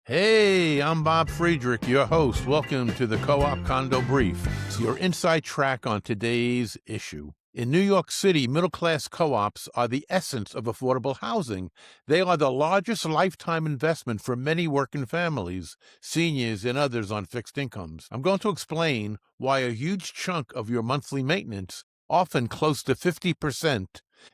Hey, I'm Bob Friedrich, your host. Welcome to the Co-op Condo Brief. It's your inside track on today's issue. In New York City, middle-class co-ops are the essence of affordable housing. They are the largest lifetime investment for many working families, seniors, and others on fixed incomes. I'm going to explain why a huge chunk of your monthly maintenance, often close to 50%,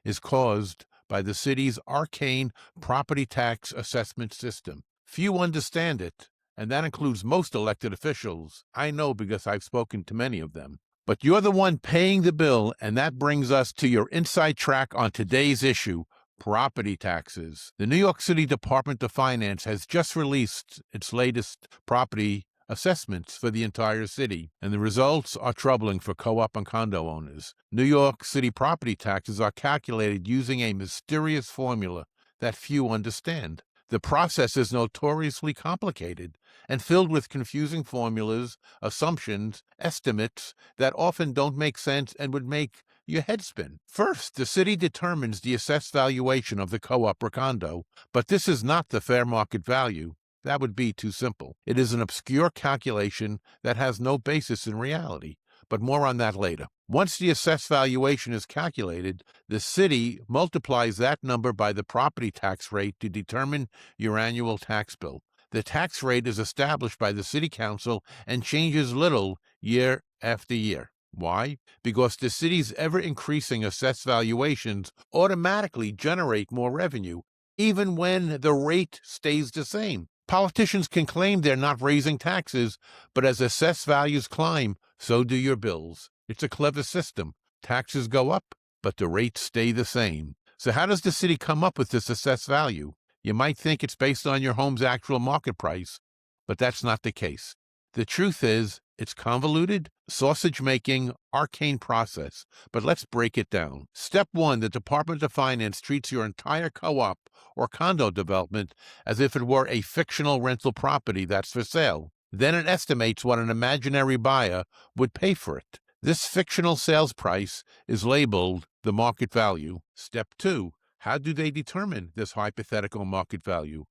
is caused by the city's arcane property tax assessment system. Few understand it, and that includes most elected officials. I know because I've spoken to many of them. But you're the one paying the bill, and that brings us to your inside track on today's issue, property taxes. The New York City Department of Finance has just released its latest property assessments for the entire city, and the results are troubling for co-op and condo owners. New York City property taxes are calculated using a mysterious formula that few understand. The process is notoriously complicated and filled with confusing formulas, assumptions, estimates that often don't make sense and would make your head spin. First, the city determines the assessed valuation of the co-op or condo, but this is not the fair market value. That would be too simple. It is an obscure calculation that has no basis in reality, but more on that later. Once the assessed valuation is calculated, the city multiplies that number by the property tax rate to determine your annual tax bill. The tax rate is established by the city council and changes little year after year. Why? Because the city's ever-increasing assessed valuations automatically generate more revenue, even when the rate stays the same. Politicians can claim they're not raising taxes, but as assessed values climb, so do your bills. It's a clever system. Taxes go up, but the rates stay the same. So how does the city come up with this assessed value? You might think it's based on your home's actual market price, but that's not the case. The truth is, it's convoluted, sausage-making, arcane process, but let's break it down. Step 1, the Department of Finance treats your entire co-op or condo development as if it were a fictional rental property that's for sale. Then it estimates what an imaginary buyer would pay for it. This fictional sales price is labeled the market value. Step 2, how do they determine this hypothetical market value?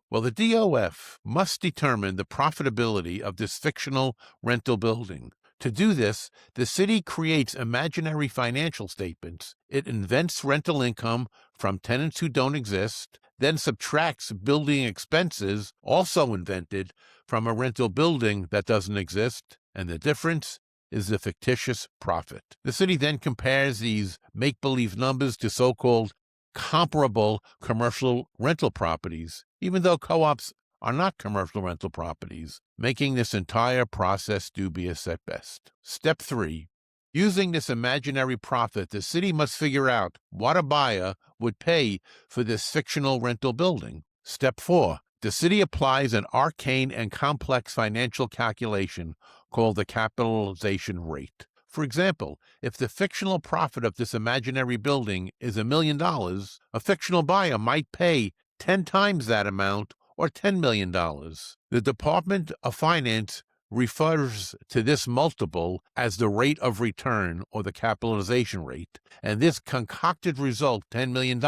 Well, the DOF must determine the profitability of this fictional rental building. To do this, the city creates imaginary financial statements. It invents rental income from tenants who don't exist, then subtracts building expenses, also invented, from a rental building that doesn't exist, and the difference is the fictitious profit. The city then compares these make-believe numbers to so-called comparable commercial rental properties, even though co-ops are not commercial rental properties, making this entire process dubious at best. Step 3. Using this imaginary profit, the city must figure out what a buyer would pay for this fictional rental building. Step 4. The city applies an arcane and complex financial calculation called the capitalization rate. For example, if the fictional profit of this imaginary building is $1 million, a fictional buyer might pay 10 times that amount, or $10 million. The Department of Finance refers to this multiple as the rate of return, or the capitalization rate, and this concocted result, $10 million,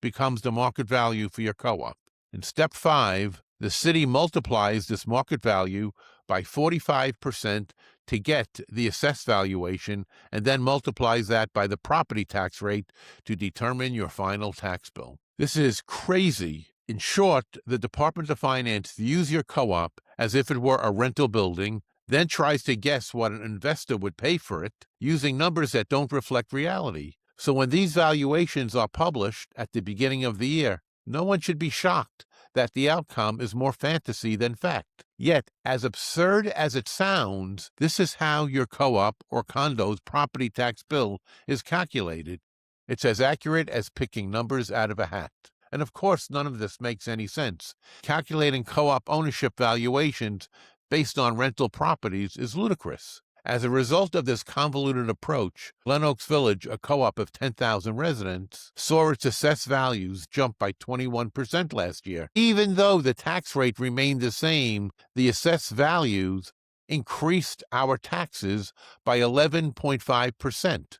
becomes the market value for your co-op. In step 5, the city multiplies this market value by 45% to get the assessed valuation, and then multiplies that by the property tax rate to determine your final tax bill. This is crazy. In short, the Department of Finance views your co-op as if it were a rental building, then tries to guess what an investor would pay for it using numbers that don't reflect reality. So when these valuations are published at the beginning of the year, no one should be shocked that the outcome is more fantasy than fact. Yet, as absurd as it sounds, this is how your co-op or condo's property tax bill is calculated. It's as accurate as picking numbers out of a hat. And of course, none of this makes any sense. Calculating co-op ownership valuations based on rental properties is ludicrous. As a result of this convoluted approach, Glen Oaks Village, a co-op of 10,000 residents, saw its assessed values jump by 21% last year. Even though the tax rate remained the same, the assessed values increased our taxes by 11.5%.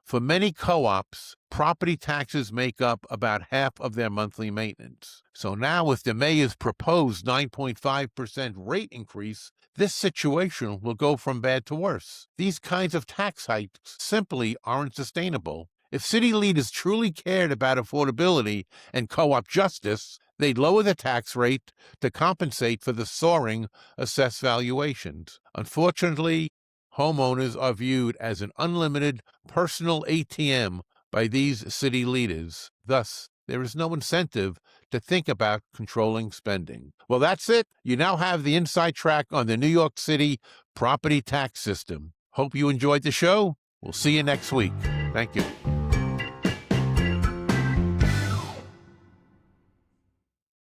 For many co-ops, property taxes make up about half of their monthly maintenance. So now with the mayor's proposed 9.5% rate increase, this situation will go from bad to worse. These kinds of tax hikes simply aren't sustainable. If city leaders truly cared about affordability and co-op justice, they'd lower the tax rate to compensate for the soaring assessed valuations. Unfortunately, homeowners are viewed as an unlimited personal ATM by these city leaders. Thus, there is no incentive to think about controlling spending. Well, that's it. You now have the inside track on the New York City property tax system. Hope you enjoyed the show. We'll see you next week. Thank you.